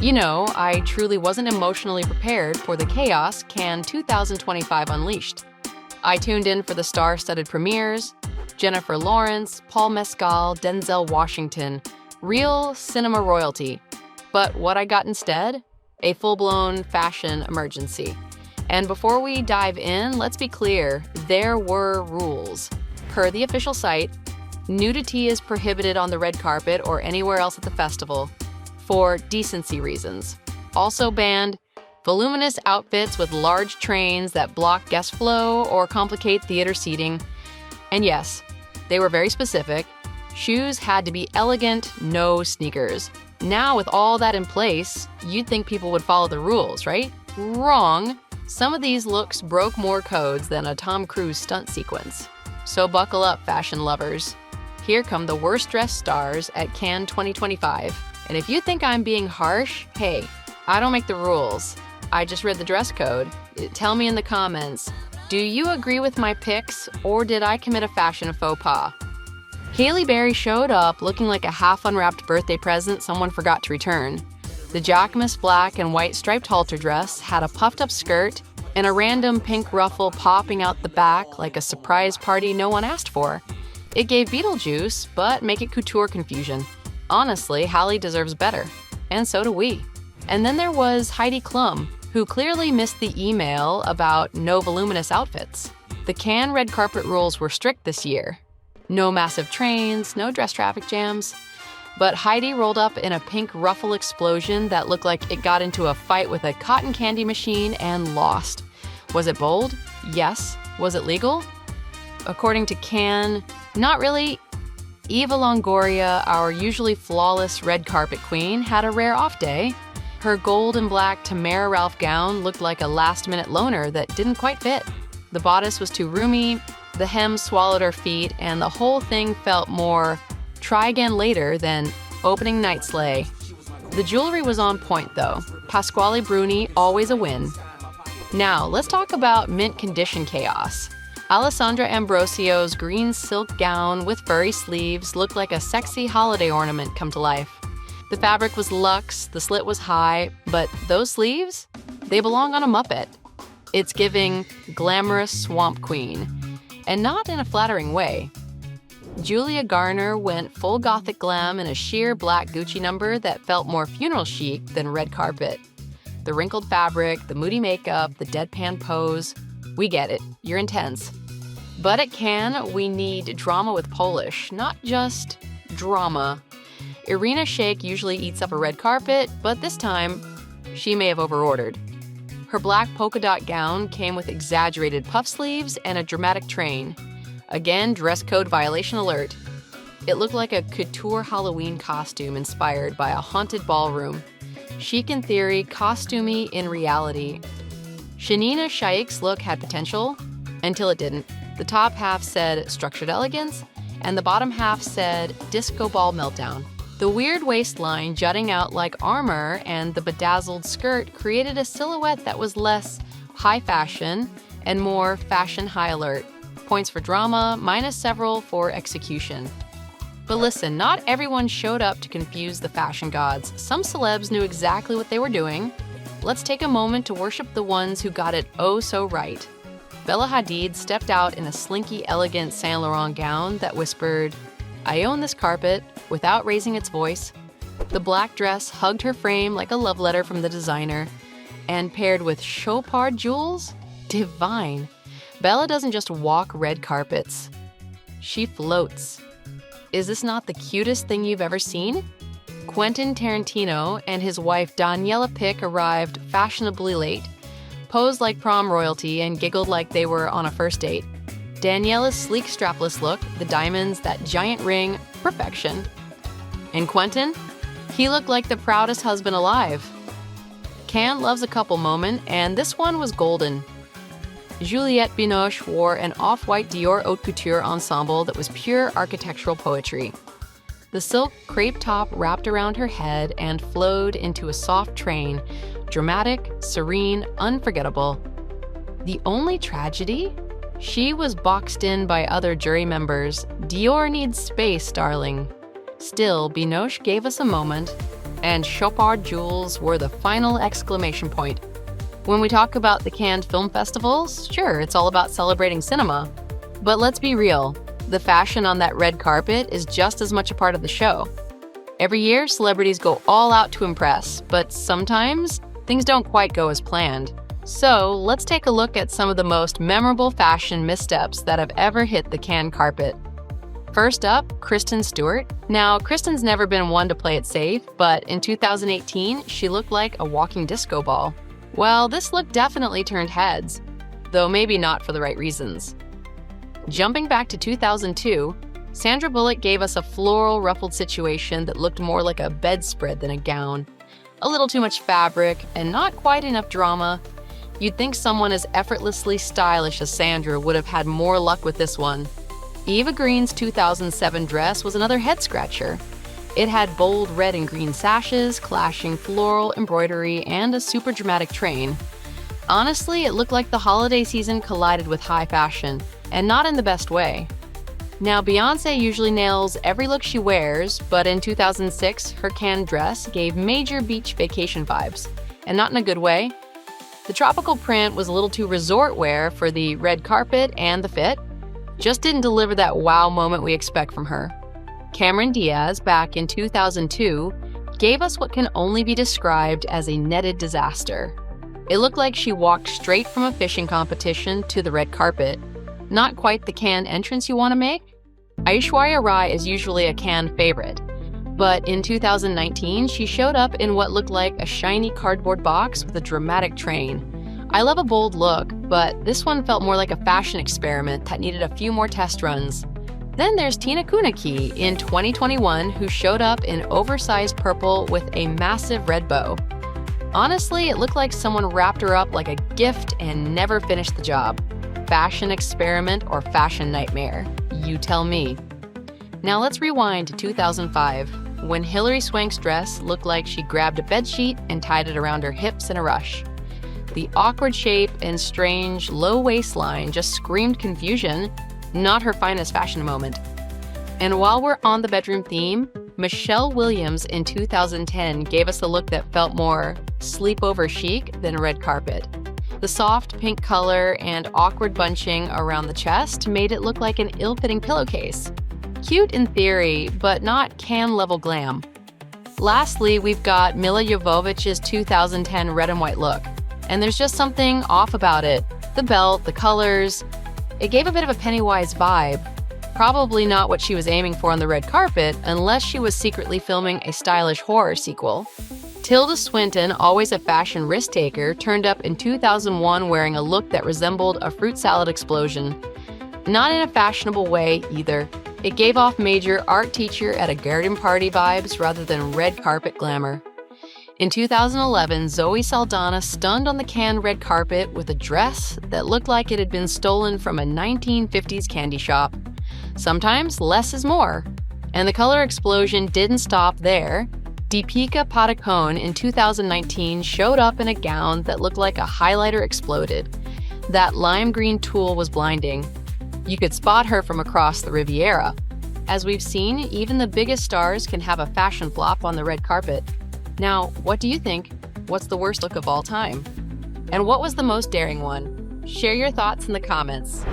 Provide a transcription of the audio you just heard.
You know, I truly wasn't emotionally prepared for the chaos Cannes 2025 unleashed. I tuned in for the star-studded premieres, Jennifer Lawrence, Paul Mescal, Denzel Washington, real cinema royalty. But what I got instead? A full-blown fashion emergency. And before we dive in, let's be clear, there were rules. Per the official site, nudity is prohibited on the red carpet or anywhere else at the festival for decency reasons. Also banned, voluminous outfits with large trains that block guest flow or complicate theater seating. And yes, they were very specific. Shoes had to be elegant, no sneakers. Now, with all that in place, you'd think people would follow the rules, right? Wrong. Some of these looks broke more codes than a Tom Cruise stunt sequence. So buckle up, fashion lovers. Here come the worst-dressed stars at Cannes 2025. And if you think I'm being harsh, hey, I don't make the rules. I just read the dress code. Tell me in the comments, do you agree with my picks, or did I commit a fashion faux pas? Halle Berry showed up looking like a half-unwrapped birthday present someone forgot to return. The Jacquemus black and white striped halter dress had a puffed-up skirt and a random pink ruffle popping out the back like a surprise party no one asked for. It gave Beetlejuice, but make it couture confusion. Honestly, Halle deserves better, and so do we. And then there was Heidi Klum, who clearly missed the email about no voluminous outfits. The Cannes red carpet rules were strict this year. No massive trains, no dress traffic jams. But Heidi rolled up in a pink ruffle explosion that looked like it got into a fight with a cotton candy machine and lost. Was it bold? Yes. Was it legal? According to Cannes, not really. Eva Longoria, our usually flawless red carpet queen, had a rare off day. Her gold and black Tamara Ralph gown looked like a last-minute loaner that didn't quite fit. The bodice was too roomy, the hem swallowed her feet, and the whole thing felt more try again later than opening night sleigh. The jewelry was on point though. Pasquale Bruni, always a win. Now, let's talk about mint condition chaos. Alessandra Ambrosio's green silk gown with furry sleeves looked like a sexy holiday ornament come to life. The fabric was luxe, the slit was high, but those sleeves? They belong on a Muppet. It's giving glamorous swamp queen, and not in a flattering way. Julia Garner went full gothic glam in a sheer black Gucci number that felt more funeral chic than red carpet. The wrinkled fabric, the moody makeup, the deadpan pose. We get it, you're intense. But at Cannes, we need drama with Polish, not just drama. Irina Shayk usually eats up a red carpet, but this time, she may have overordered. Her black polka dot gown came with exaggerated puff sleeves and a dramatic train. Again, dress code violation alert. It looked like a couture Halloween costume inspired by a haunted ballroom. Chic in theory, costumey in reality. Shanina Shaykh's look had potential, until it didn't. The top half said structured elegance, and the bottom half said disco ball meltdown. The weird waistline jutting out like armor and the bedazzled skirt created a silhouette that was less high fashion and more fashion high alert. Points for drama, minus several for execution. But listen, not everyone showed up to confuse the fashion gods. Some celebs knew exactly what they were doing. Let's take a moment to worship the ones who got it oh so right. Bella Hadid stepped out in a slinky, elegant Saint Laurent gown that whispered, "I own this carpet," without raising its voice. The black dress hugged her frame like a love letter from the designer. And paired with Chopard jewels? Divine. Bella doesn't just walk red carpets. She floats. Is this not the cutest thing you've ever seen? Quentin Tarantino and his wife Daniela Pick arrived fashionably late, posed like prom royalty, and giggled like they were on a first date. Daniela's sleek strapless look, the diamonds, that giant ring, perfection. And Quentin? He looked like the proudest husband alive. Cannes loves a couple moment, and this one was golden. Juliette Binoche wore an off-white Dior haute couture ensemble that was pure architectural poetry. The silk crepe top wrapped around her head and flowed into a soft train, dramatic, serene, unforgettable. The only tragedy? She was boxed in by other jury members. Dior needs space, darling. Still, Binoche gave us a moment. and Chopard jewels were the final exclamation point. When we talk about the Cannes Film Festivals, sure, it's all about celebrating cinema. But let's be real, the fashion on that red carpet is just as much a part of the show. Every year, celebrities go all out to impress, but sometimes things don't quite go as planned. So let's take a look at some of the most memorable fashion missteps that have ever hit the Cannes carpet. First up, Kristen Stewart. Now, Kristen's never been one to play it safe, but in 2018, she looked like a walking disco ball. Well, this look definitely turned heads, though maybe not for the right reasons. Jumping back to 2002, Sandra Bullock gave us a floral ruffled situation that looked more like a bedspread than a gown. A little too much fabric and not quite enough drama. You'd think someone as effortlessly stylish as Sandra would have had more luck with this one. Eva Green's 2007 dress was another head-scratcher. It had bold red and green sashes, clashing floral embroidery, and a super dramatic train. Honestly, it looked like the holiday season collided with high fashion, and not in the best way. Now, Beyoncé usually nails every look she wears, but in 2006, her Cannes dress gave major beach vacation vibes, and not in a good way. The tropical print was a little too resort wear for the red carpet, and the fit just didn't deliver that wow moment we expect from her. Cameron Diaz, back in 2002, gave us what can only be described as a netted disaster. It looked like she walked straight from a fishing competition to the red carpet. Not quite the Cannes entrance you want to make. Aishwarya Rai is usually a Cannes favorite, but in 2019, she showed up in what looked like a shiny cardboard box with a dramatic train. I love a bold look, but this one felt more like a fashion experiment that needed a few more test runs. Then there's Tina Kuniki in 2021, who showed up in oversized purple with a massive red bow. Honestly, it looked like someone wrapped her up like a gift and never finished the job. Fashion experiment or fashion nightmare? You tell me. Now let's rewind to 2005, when Hilary Swank's dress looked like she grabbed a bedsheet and tied it around her hips in a rush. The awkward shape and strange, low waistline just screamed confusion, not her finest fashion moment. And while we're on the bedroom theme, Michelle Williams in 2010 gave us a look that felt more sleepover chic than red carpet. The soft pink color and awkward bunching around the chest made it look like an ill-fitting pillowcase. Cute in theory, but not Cannes-level glam. Lastly, we've got Milla Jovovich's 2010 red and white look. And there's just something off about it. The belt, the colors. It gave a bit of a Pennywise vibe. Probably not what she was aiming for on the red carpet, unless she was secretly filming a stylish horror sequel. Tilda Swinton, always a fashion risk-taker, turned up in 2001 wearing a look that resembled a fruit salad explosion. Not in a fashionable way, either. It gave off major art teacher at a garden party vibes rather than red carpet glamour. In 2011, Zoe Saldana stunned on the Cannes red carpet with a dress that looked like it had been stolen from a 1950s candy shop. Sometimes less is more. And the color explosion didn't stop there. Deepika Padukone in 2019 showed up in a gown that looked like a highlighter exploded. That lime green tulle was blinding. You could spot her from across the Riviera. As we've seen, even the biggest stars can have a fashion flop on the red carpet. Now, what do you think? What's the worst look of all time? And what was the most daring one? Share your thoughts in the comments.